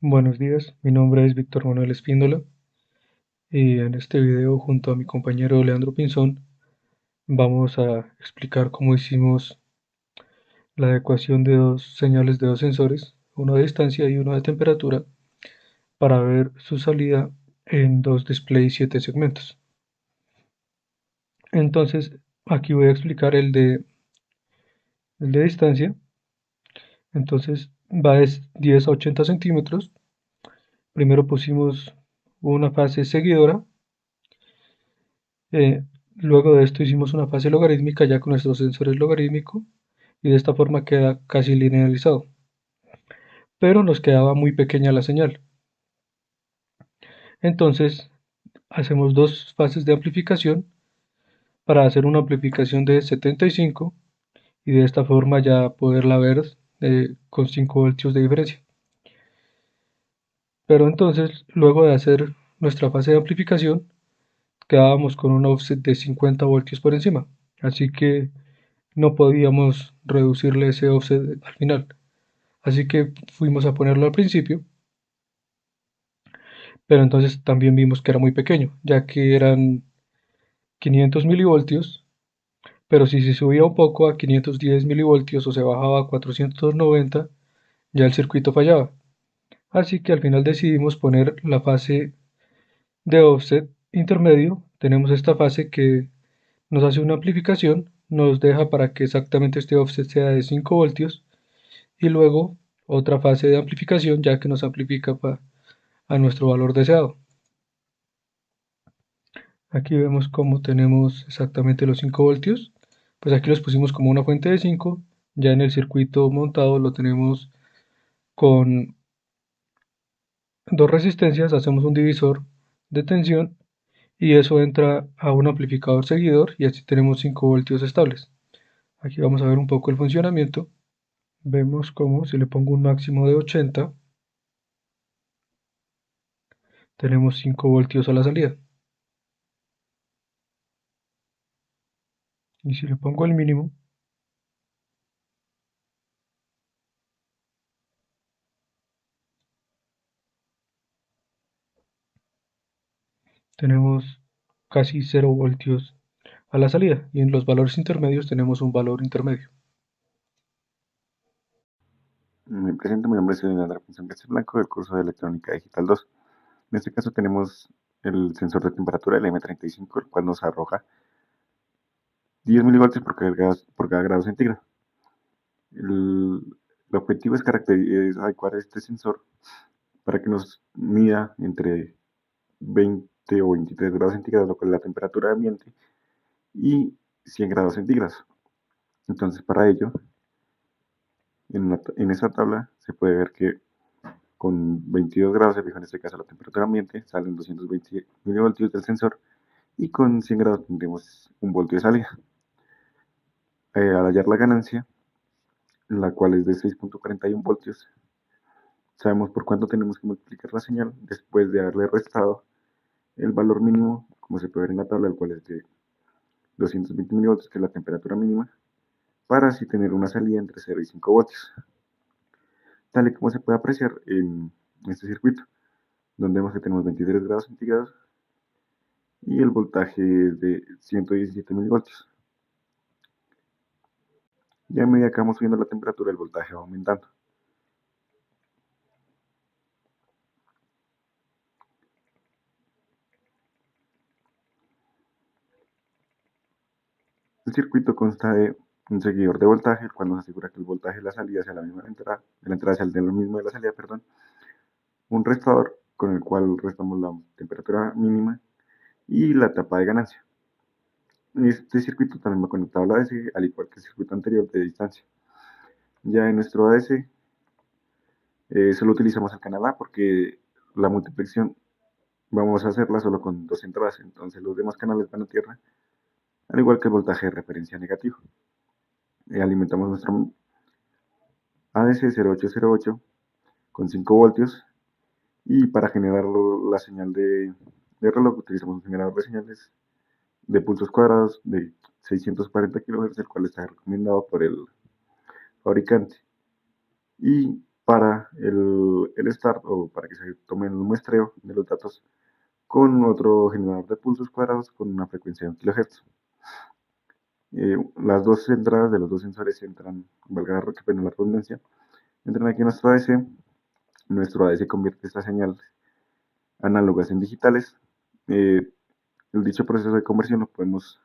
Buenos días, mi nombre es Víctor Manuel Espíndola y en este video junto a mi compañero Leandro Pinzón vamos a explicar cómo hicimos la adecuación de dos señales de dos sensores, uno de distancia y uno de temperatura, para ver su salida en dos displays 7 segmentos. Entonces aquí voy a explicar el de distancia. Entonces va de 10 a 80 centímetros. Primero pusimos una fase seguidora. Eh, Luego de esto hicimos una fase logarítmica ya con nuestro sensor es logarítmico y de esta forma queda casi linealizado. Pero nos quedaba muy pequeña la señal. Entonces hacemos dos fases de amplificación para hacer una amplificación de 75 y de esta forma ya poderla ver con 5 voltios de diferencia. Pero entonces luego de hacer nuestra fase de amplificación quedábamos con un offset de 50 voltios por encima. Así que no podíamos reducirle ese offset al final. Así que fuimos a ponerlo al principio, pero entonces también vimos que era muy pequeño, ya que eran 500 milivoltios, pero si se subía un poco a 510 milivoltios o se bajaba a 490, ya el circuito fallaba. Así que al final decidimos poner la fase de offset intermedio. Tenemos esta fase que nos hace una amplificación, nos deja para que exactamente este offset sea de 5 voltios y luego otra fase de amplificación ya que nos amplifica a nuestro valor deseado. Aquí vemos cómo tenemos exactamente los 5 voltios. Pues aquí los pusimos como una fuente de 5. Ya en el circuito montado lo tenemos con dos resistencias. Hacemos un divisor de tensión y eso entra a un amplificador seguidor y así tenemos 5 voltios estables. Aquí vamos a ver un poco el funcionamiento. Vemos como si le pongo un máximo de 80, tenemos 5 voltios a la salida. Y si le pongo el mínimo, tenemos casi 0 voltios a la salida. Y en los valores intermedios tenemos un valor intermedio. Me presento, mi nombre es Leandro Pinzón Castillo Blanco del curso de Electrónica Digital 2. En este caso tenemos el sensor de temperatura, el M35, el cual nos arroja 10 milivoltios por cada grado centígrado. El objetivo es adecuar este sensor para que nos mida entre 20 o 23 grados centígrados, lo cual es la temperatura ambiente, y 100 grados centígrados. Entonces, para ello, en esta tabla se puede ver que con 22 grados se fija en este caso la temperatura ambiente, salen 220 milivoltios del sensor y con 100 grados tendremos un voltio de salida. Al hallar la ganancia, la cual es de 6.41 voltios, sabemos por cuánto tenemos que multiplicar la señal después de haberle restado el valor mínimo, como se puede ver en la tabla, el cual es de 220 milivoltios, que es la temperatura mínima, para así tener una salida entre 0 y 5 voltios, tal y como se puede apreciar en este circuito, donde vemos que tenemos 23 grados centígrados y el voltaje es de 117 milivoltios. Ya a medida que vamos subiendo la temperatura, el voltaje va aumentando. El circuito consta de un seguidor de voltaje, el cual nos asegura que el voltaje de la salida sea la misma de la entrada sea el mismo de la salida, perdón. Un restador con el cual restamos la temperatura mínima y la etapa de ganancia. Este circuito también va conectado a la ADC, al igual que el circuito anterior de distancia. Ya en nuestro ADC solo utilizamos el canal A porque la multiplicación vamos a hacerla solo con dos entradas, entonces los demás canales van a tierra, al igual que el voltaje de referencia negativo. Alimentamos nuestro ADC 0808 con 5 voltios y para generar la señal de reloj utilizamos un generador de señales de pulsos cuadrados de 640 kHz, el cual está recomendado por el fabricante. Y para el start o para que se tome el muestreo de los datos con otro generador de pulsos cuadrados con una frecuencia de 1 kHz. Las dos entradas de los dos sensores entran, valga la redundancia, entran aquí en nuestro ADC. Nuestro ADC convierte estas señales análogas en digitales. El dicho proceso de conversión lo podemos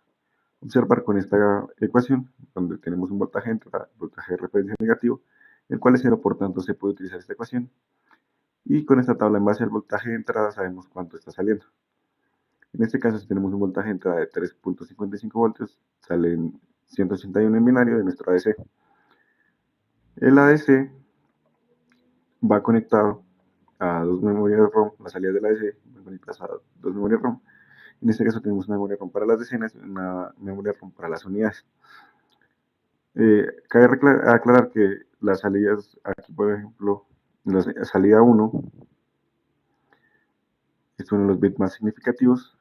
observar con esta ecuación, donde tenemos un voltaje de entrada, voltaje de referencia negativo, el cual es cero, por tanto se puede utilizar esta ecuación. Y con esta tabla, en base al voltaje de entrada, sabemos cuánto está saliendo. En este caso, si tenemos un voltaje de entrada de 3.55 voltios, salen 181 en binario de nuestro ADC. El ADC va conectado a dos memorias ROM, las salidas del ADC van conectadas a dos memorias ROM. En este caso tenemos una memoria ROM para las decenas y una memoria ROM para las unidades. Cabe aclarar que las salidas, aquí por ejemplo, la salida 1 es uno de los bits más significativos.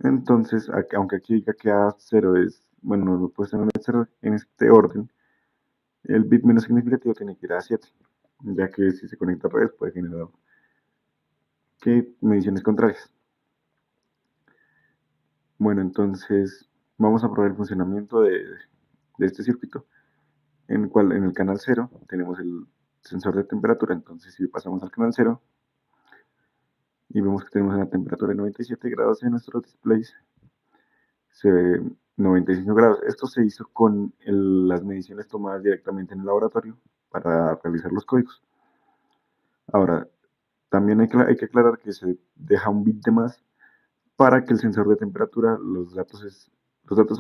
Entonces, aunque aquí diga que A0 es, bueno, no lo puede estar en este orden, el bit menos significativo tiene que ir a 7, ya que si se conecta al revés puede generar mediciones contrarias. Bueno, entonces vamos a probar el funcionamiento de este circuito, en el canal 0 tenemos el sensor de temperatura. Entonces, si pasamos al canal 0 y vemos que tenemos una temperatura de 97 grados en nuestros displays, se ve 95 grados. Esto se hizo con las mediciones tomadas directamente en el laboratorio para realizar los códigos. Ahora, también hay que aclarar que se deja un bit de más para que el sensor de temperatura, los datos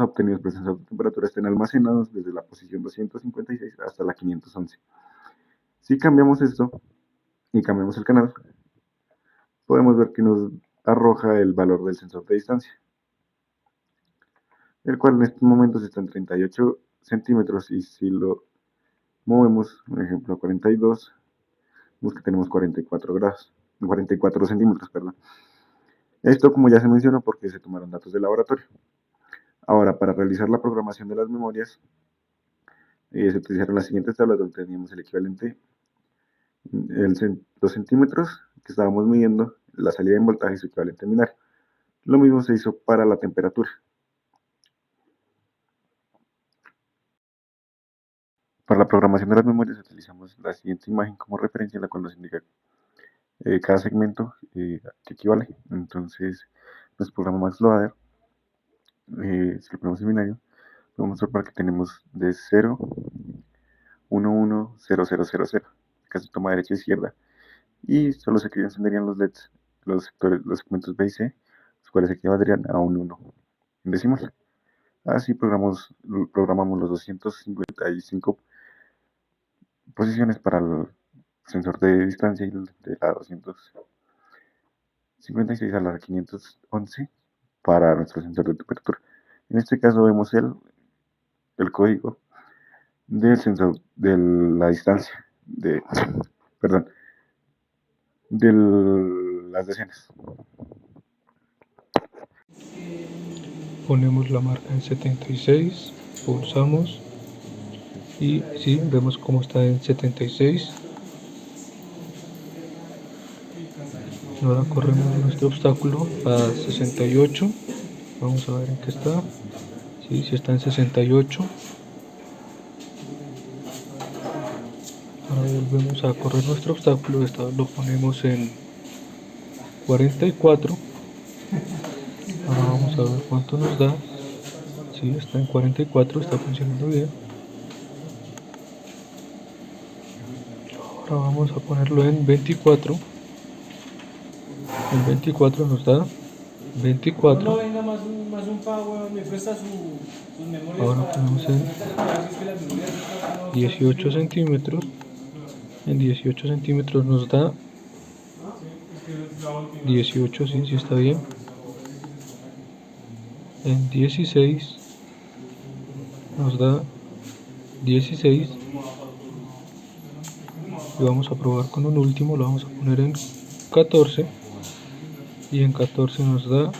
obtenidos por el sensor de temperatura estén almacenados desde la posición 256 hasta la 511. Si cambiamos esto y cambiamos el canal, podemos ver que nos arroja el valor del sensor de distancia, el cual en estos momentos está en 38 centímetros, y si lo movemos, por ejemplo, a 42, vemos que tenemos 44 centímetros, perdón. Esto, como ya se mencionó, porque se tomaron datos del laboratorio. Ahora, para realizar la programación de las memorias, se utilizaron las siguientes tablas, donde teníamos el equivalente, los centímetros que estábamos midiendo, la salida en voltaje y su equivalente en binario. Lo mismo se hizo para la temperatura. Para la programación de las memorias utilizamos la siguiente imagen como referencia, en la cual nos indica cada segmento que equivale. Entonces, nuestro programa MaxLoader, si lo ponemos en binario, podemos observar que tenemos de 0, 1, 1, 0, 0, 0, 0. Acá se toma derecha e izquierda. Y solo se encenderían los LEDs, los segmentos B y C, los cuales equivaldrían a un 1 en decimal. Así programamos los 255 posiciones para el sensor de distancia y de la 256 a la 511 para nuestro sensor de temperatura. En este caso vemos el código del sensor de la distancia, de las decenas. Ponemos la marca en 76, pulsamos y sí, vemos cómo está en 76. Ahora corremos nuestro obstáculo a 68. Vamos a ver en qué está. Sí, sí está en 68. Ahora volvemos a correr nuestro obstáculo. Esta vez lo ponemos en 44. Ahora vamos a ver cuánto nos da. Sí, está en 44, está funcionando bien. Ahora vamos a ponerlo en 24. En 24 nos da 24. No, venga, más un pago, me presta sus memorias. Ahora ponemos en 18 centímetros. En 18 centímetros nos da 18, sí, sí está bien. En 16 nos da 16. Y vamos a probar con un último, lo vamos a poner en 14. Y en 14 nos da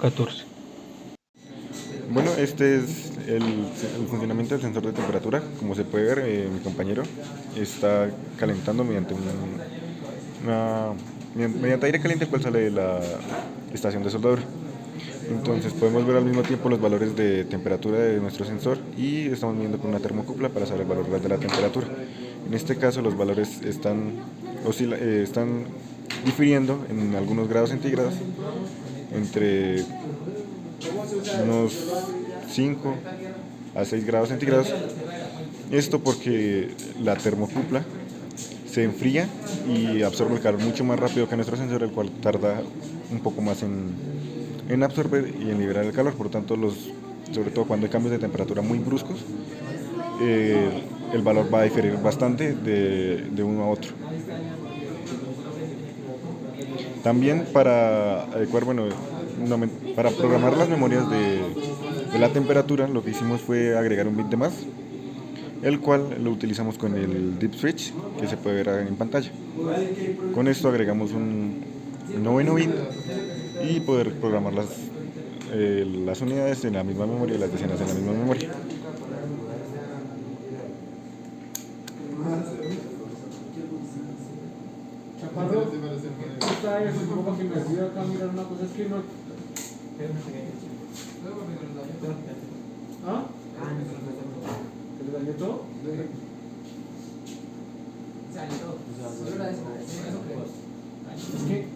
14. Bueno, este es el funcionamiento del sensor de temperatura, como se puede ver, mi compañero está calentando mediante aire caliente el cual sale de la estación de soldadura. Entonces podemos ver al mismo tiempo los valores de temperatura de nuestro sensor y estamos midiendo con una termocupla para saber el valor real de la temperatura. En este caso los valores están difiriendo en algunos grados centígrados entre unos 5 a 6 grados centígrados. Esto porque la termocupla se enfría y absorbe el calor mucho más rápido que nuestro sensor, el cual tarda un poco más en absorber y en liberar el calor. Por lo tanto, sobre todo cuando hay cambios de temperatura muy bruscos, el valor va a diferir bastante de uno a otro. También para adecuar, para programar las memorias de la temperatura, lo que hicimos fue agregar un bit de más, el cual lo utilizamos con el Deep Switch, que se puede ver en pantalla. Con esto agregamos un noveno bit y poder programar las unidades en la misma memoria y las decenas en la misma memoria. Chaparro, está eso, como para que me ayude acá a mirar una cosa, es que no... ¿Ah? ¿Se le dañó todo? Es que...